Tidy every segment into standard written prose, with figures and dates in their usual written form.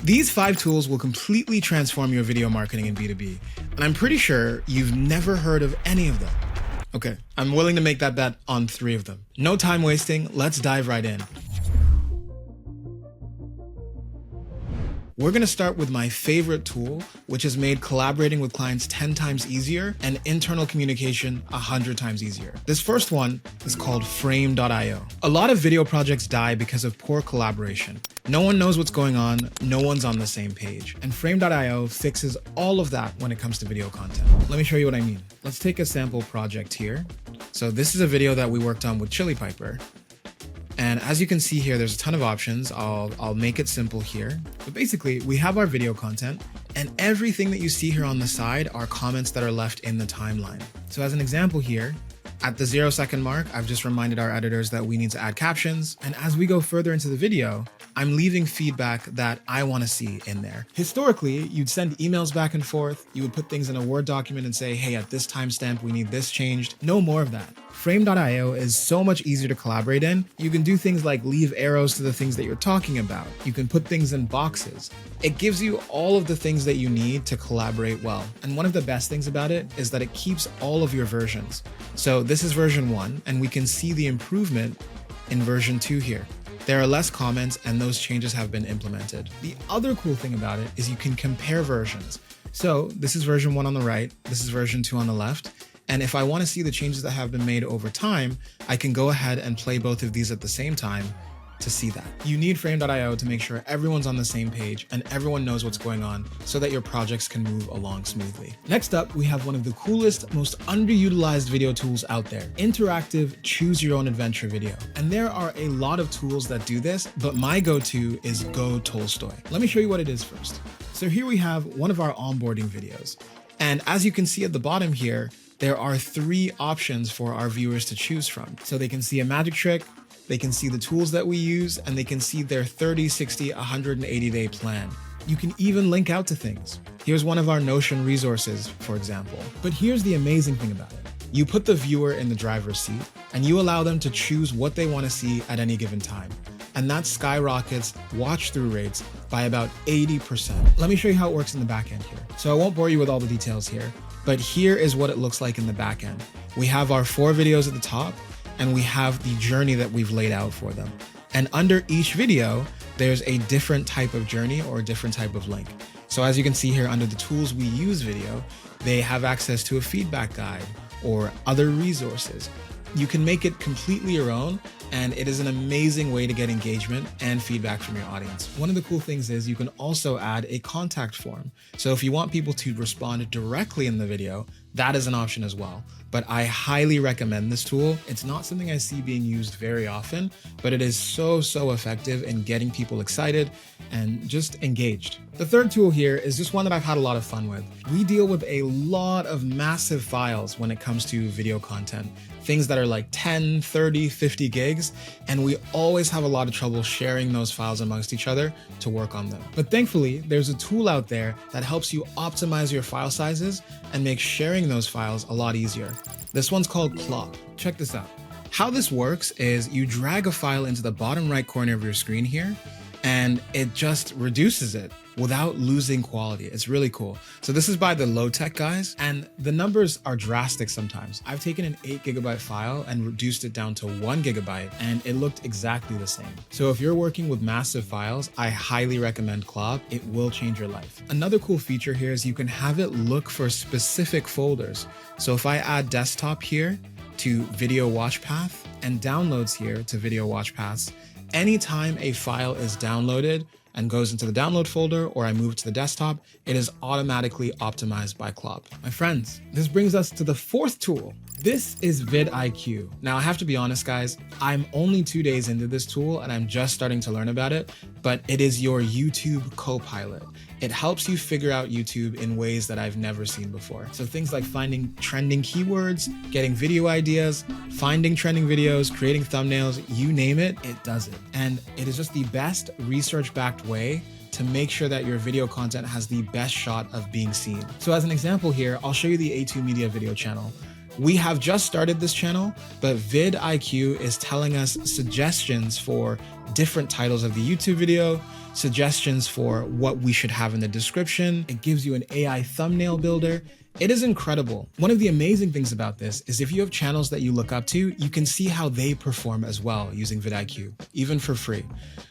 These 5 tools will completely transform your video marketing in B2B, and I'm pretty sure you've never heard of any of them. Okay, I'm willing to make that bet on 3 of them. No time wasting, let's dive right in. We're gonna start with my favorite tool, which has made collaborating with clients 10 times easier and internal communication 100 times easier. This first one is called Frame.io. A lot of video projects die because of poor collaboration. No one knows what's going on, no one's on the same page. And Frame.io fixes all of that when it comes to video content. Let me show you what I mean. Let's take a sample project here. So this is a video that we worked on with Chili Piper. And as you can see here, there's a ton of options. I'll make it simple here. But basically, we have our video content, and everything that you see here on the side are comments that are left in the timeline. So as an example here, at the 0-second mark, I've just reminded our editors that we need to add captions. And as we go further into the video, I'm leaving feedback that I want to see in there. Historically, you'd send emails back and forth. You would put things in a Word document and say, hey, at this timestamp, we need this changed. No more of that. Frame.io is so much easier to collaborate in. You can do things like leave arrows to the things that you're talking about. You can put things in boxes. It gives you all of the things that you need to collaborate well. And one of the best things about it is that it keeps all of your versions. So this is version 1, and we can see the improvement in version 2 here. There are less comments and those changes have been implemented. The other cool thing about it is you can compare versions. So this is version 1 on the right, this is version 2 on the left. And if I want to see the changes that have been made over time, I can go ahead and play both of these at the same time to see that. You need Frame.io to make sure everyone's on the same page and everyone knows what's going on so that your projects can move along smoothly. Next up, we have one of the coolest, most underutilized video tools out there, interactive choose your own adventure video. And there are a lot of tools that do this, but my go-to is Go Tolstoy. Let me show you what it is first. So here we have one of our onboarding videos. And as you can see at the bottom here, there are 3 options for our viewers to choose from. So they can see a magic trick, they can see the tools that we use, and they can see their 30, 60, 180-day plan. You can even link out to things. Here's one of our Notion resources, for example. But here's the amazing thing about it. You put the viewer in the driver's seat, and you allow them to choose what they want to see at any given time. And that skyrockets watch-through rates by about 80%. Let me show you how it works in the back end here. So I won't bore you with all the details here, but here is what it looks like in the back end. We have our 4 videos at the top, and we have the journey that we've laid out for them. And under each video, there's a different type of journey or a different type of link. So as you can see here under the tools we use video, they have access to a feedback guide or other resources. You can make it completely your own, and it is an amazing way to get engagement and feedback from your audience. One of the cool things is you can also add a contact form. So if you want people to respond directly in the video, that is an option as well. But I highly recommend this tool. It's not something I see being used very often, but it is so effective in getting people excited and just engaged. The third tool here is just one that I've had a lot of fun with. We deal with a lot of massive files when it comes to video content, things that are like 10, 30, 50 gigs, and we always have a lot of trouble sharing those files amongst each other to work on them. But thankfully, there's a tool out there that helps you optimize your file sizes and make sharing those files a lot easier. This one's called Clop. Check this out. How this works is you drag a file into the bottom right corner of your screen here, and it just reduces it without losing quality. It's really cool. So this is by the Low-Tech guys, and the numbers are drastic sometimes. I've taken an 8 GB file and reduced it down to 1 GB, and it looked exactly the same. So if you're working with massive files, I highly recommend Clop. It will change your life. Another cool feature here is you can have it look for specific folders. So if I add desktop here to video watch path and downloads here to video watch paths, anytime a file is downloaded and goes into the download folder or I move it to the desktop, it is automatically optimized by Clop. My friends, this brings us to the 4th tool. This is vidIQ. Now I have to be honest guys, I'm only 2 days into this tool and I'm just starting to learn about it, but it is your YouTube co-pilot. It helps you figure out YouTube in ways that I've never seen before. So things like finding trending keywords, getting video ideas, finding trending videos, creating thumbnails, you name it, it does it. And it is just the best research-backed way to make sure that your video content has the best shot of being seen. So as an example here, I'll show you the A2 Media video channel. We have just started this channel, but vidIQ is telling us suggestions for different titles of the YouTube video. suggestions for what we should have in the description. It gives you an AI thumbnail builder. It is incredible. One of the amazing things about this is if you have channels that you look up to, you can see how they perform as well using vidIQ, even for free.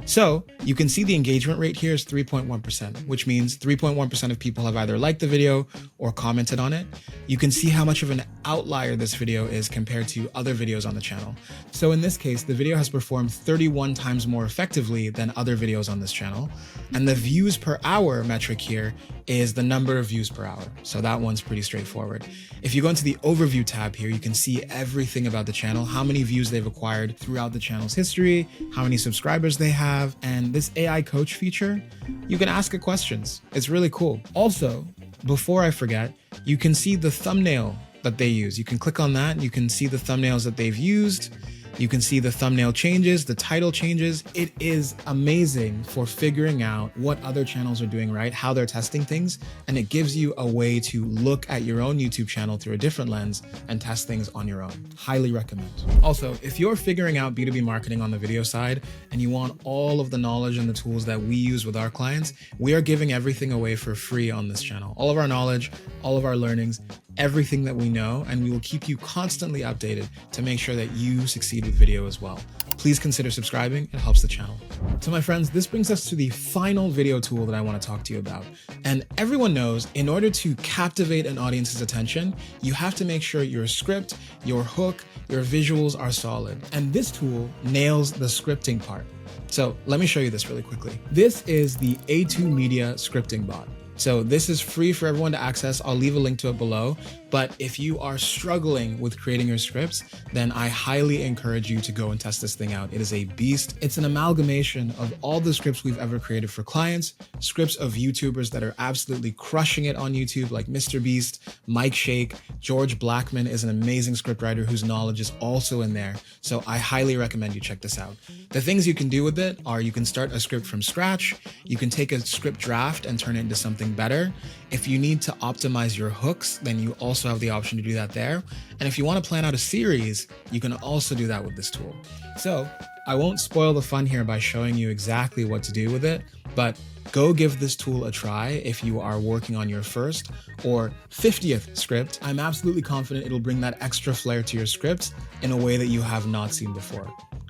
So you can see the engagement rate here is 3.1%, which means 3.1% of people have either liked the video or commented on it. You can see how much of an outlier this video is compared to other videos on the channel. So in this case, the video has performed 31 times more effectively than other videos on this channel. And the views per hour metric here is the number of views per hour. So that one's pretty straightforward. If you go into the overview tab here, you can see everything about the channel, how many views they've acquired throughout the channel's history, how many subscribers they have, and this AI coach feature, you can ask it questions. It's really cool. Also, before I forget, you can see the thumbnail that they use. You can click on that and you can see the thumbnails that they've used. You can see the thumbnail changes, the title changes. It is amazing for figuring out what other channels are doing right, how they're testing things, and it gives you a way to look at your own YouTube channel through a different lens and test things on your own. Highly recommend. Also, if you're figuring out B2B marketing on the video side and you want all of the knowledge and the tools that we use with our clients, we are giving everything away for free on this channel. All of our knowledge, all of our learnings, everything that we know, and we will keep you constantly updated to make sure that you succeed with video as well. Please consider subscribing, it helps the channel. So my friends, this brings us to the final video tool that I want to talk to you about. And everyone knows in order to captivate an audience's attention, you have to make sure your script, your hook, your visuals are solid. And this tool nails the scripting part. So let me show you this really quickly. This is the A2 Media scripting bot. So this is free for everyone to access. I'll leave a link to it below. But if you are struggling with creating your scripts, then I highly encourage you to go and test this thing out. It is a beast. It's an amalgamation of all the scripts we've ever created for clients, scripts of YouTubers that are absolutely crushing it on YouTube, like MrBeast, Mike Shake, George Blackman is an amazing scriptwriter whose knowledge is also in there. So I highly recommend you check this out. The things you can do with it are you can start a script from scratch. You can take a script draft and turn it into something better. If you need to optimize your hooks, then you also have the option to do that there. And if you want to plan out a series, you can also do that with this tool. So I won't spoil the fun here by showing you exactly what to do with it, but go give this tool a try if you are working on your first or 50th script. I'm absolutely confident it'll bring that extra flair to your script in a way that you have not seen before.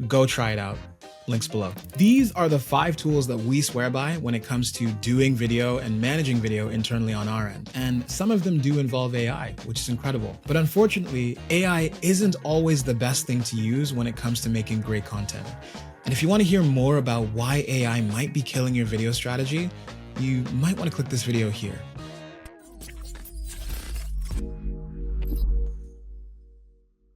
Go try it out. Links below. These are the 5 tools that we swear by when it comes to doing video and managing video internally on our end. And some of them do involve AI, which is incredible. But unfortunately, AI isn't always the best thing to use when it comes to making great content. And if you want to hear more about why AI might be killing your video strategy, you might want to click this video here.